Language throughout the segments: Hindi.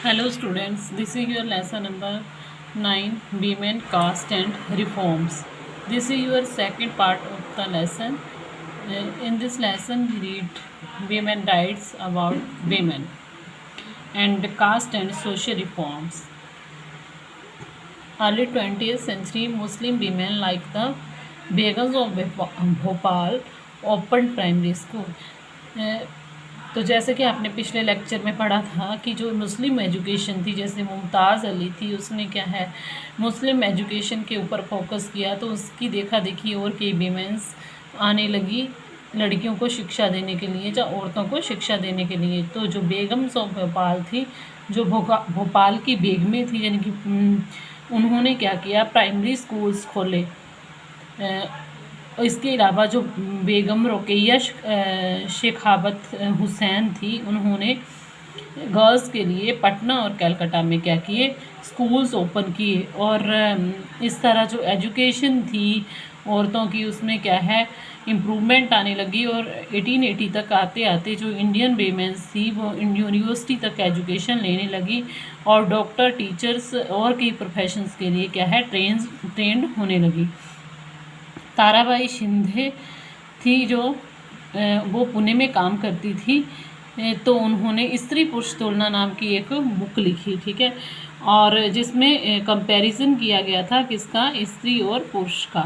Hello students, this is your lesson number 9, Women, Caste and Reforms. This is your second part of the lesson. In this lesson we read women rights about women and caste and social reforms. Early 20th century Muslim women like the Begums of Bhopal opened primary school. तो जैसे कि आपने पिछले लेक्चर में पढ़ा था कि जो मुस्लिम एजुकेशन थी, जैसे मुमताज़ अली थी, उसने क्या है मुस्लिम एजुकेशन के ऊपर फोकस किया, तो उसकी देखा देखी और कई वीमेंस आने लगी लड़कियों को शिक्षा देने के लिए या औरतों को शिक्षा देने के लिए। तो जो बेगम्स ऑफ भोपाल थी, जो भोपाल की बेगमें थी, यानी कि उन्होंने क्या किया, प्राइमरी स्कूल्स खोले। इसके अलावा जो बेगम रुकैया शेखावत हुसैन थी, उन्होंने गर्ल्स के लिए पटना और कलकत्ता में क्या किए, स्कूल्स ओपन किए। और इस तरह जो एजुकेशन थी औरतों की, उसमें क्या है इम्प्रूवमेंट आने लगी। और 1880 तक आते आते जो इंडियन वीमेंस थी वो यूनिवर्सिटी तक एजुकेशन लेने लगी और डॉक्टर, टीचर्स और कई प्रोफेशंस के लिए क्या है ट्रेंड होने लगी। ताराबाई शिंदे थी जो वो पुणे में काम करती थी, तो उन्होंने स्त्री पुरुष तुलना नाम की एक बुक लिखी, ठीक है, और जिसमें कंपैरिजन किया गया था किसका, स्त्री और पुरुष का।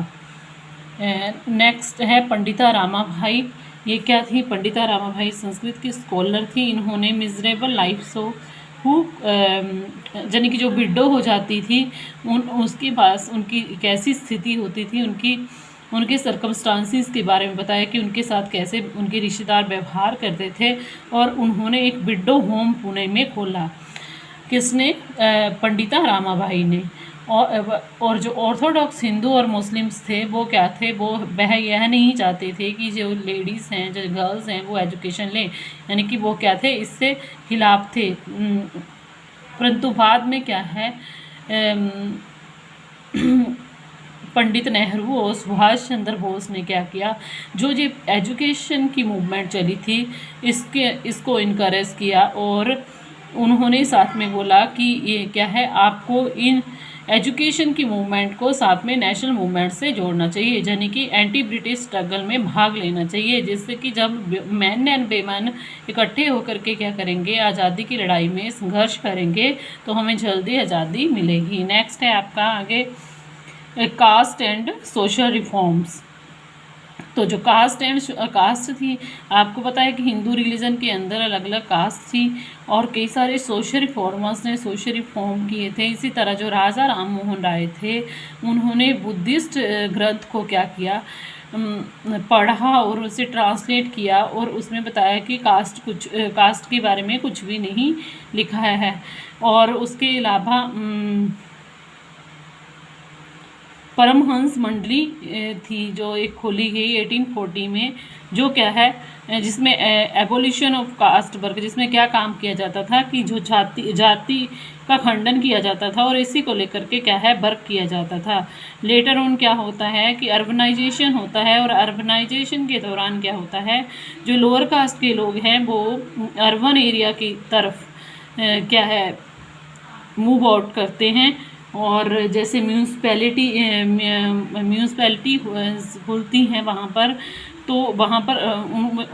नेक्स्ट है पंडिता रामाभाई। ये क्या थी, पंडिता रामाभाई संस्कृत की स्कॉलर थी। इन्होंने मिजरेबल लाइफ यानी कि जो विडो हो जाती थी उसके पास उनकी कैसी स्थिति होती थी, उनके सर्कमस्टांसिस के बारे में बताया कि उनके साथ कैसे उनके रिश्तेदार व्यवहार करते थे। और उन्होंने एक विडो होम पुणे में खोला। किसने, पंडिता रामाबाई ने। और जो ऑर्थोडॉक्स हिंदू और मुस्लिम्स थे वो क्या थे, वह यह नहीं चाहते थे कि जो लेडीज़ हैं, जो गर्ल्स हैं, वो एजुकेशन लें, यानी कि वो क्या थे, इससे खिलाफ थे। परंतु बाद में क्या है, पंडित नेहरू और सुभाष चंद्र बोस ने क्या किया, जो ये एजुकेशन की मूवमेंट चली थी इसको इनकरेज किया। और उन्होंने साथ में बोला कि ये क्या है, आपको इन एजुकेशन की मूवमेंट को साथ में नेशनल मूवमेंट से जोड़ना चाहिए, यानी कि एंटी ब्रिटिश स्ट्रगल में भाग लेना चाहिए, जिससे कि जब मैन एंड वेमेन इकट्ठे होकर के क्या करेंगे, आज़ादी की लड़ाई में संघर्ष करेंगे तो हमें जल्दी आज़ादी मिलेगी। नेक्स्ट है आपका आगे कास्ट एंड सोशल रिफॉर्म्स। तो जो कास्ट थी, आपको पता है कि हिंदू रिलीजन के अंदर अलग अलग कास्ट थी और कई सारे सोशल रिफॉर्मर्स ने सोशल रिफॉर्म किए थे। इसी तरह जो राजा राम मोहन राय थे, उन्होंने बुद्धिस्ट ग्रंथ को क्या किया, पढ़ा और उसे ट्रांसलेट किया और उसमें बताया कि कास्ट के बारे में कुछ भी नहीं लिखा है। और उसके अलावा परमहंस मंडली थी जो एक खोली गई 1840 में, जो क्या है, जिसमें एबोलिशन ऑफ कास्ट वर्क, जिसमें क्या काम किया जाता था कि जो जाति का खंडन किया जाता था और इसी को लेकर के क्या है वर्क किया जाता था। लेटर ऑन क्या होता है कि अर्बनाइजेशन होता है और अर्बनाइजेशन के दौरान क्या होता है, जो लोअर कास्ट के लोग हैं वो अर्बन एरिया की तरफ क्या है मूव आउट करते हैं। और जैसे म्यूनसिपैलिटी खुलती हैं वहाँ पर, तो वहाँ पर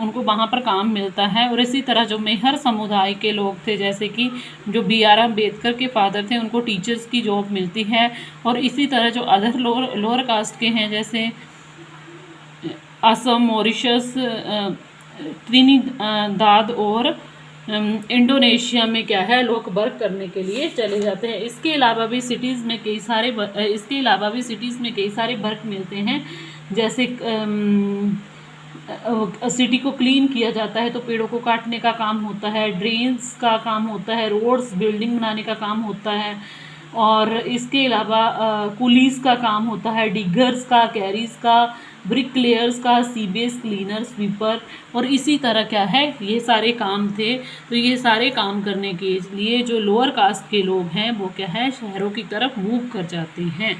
उनको वहाँ पर काम मिलता है। और इसी तरह जो मेहर समुदाय के लोग थे, जैसे कि जो BR अम्बेडकर के फादर थे, उनको टीचर्स की जॉब मिलती है। और इसी तरह जो अदर लोअर कास्ट के हैं, जैसे असम, मॉरिशस, त्रिनिदाद और इंडोनेशिया में क्या है लोग वर्क करने के लिए चले जाते हैं। इसके अलावा भी सिटीज़ में कई सारे वर्क मिलते हैं, जैसे सिटी को क्लीन किया जाता है तो पेड़ों को काटने का काम होता है, ड्रेन्स का काम होता है, रोड्स बिल्डिंग बनाने का काम होता है। और इसके अलावा कुलीस का काम होता है, डिगर्स का, कैरीज का, ब्रिकलेयर्स का, सीबेस क्लीनर, स्वीपर। और इसी तरह क्या है ये सारे काम थे। तो ये सारे काम करने के लिए जो लोअर कास्ट के लोग हैं वो क्या है शहरों की तरफ मूव कर जाते हैं।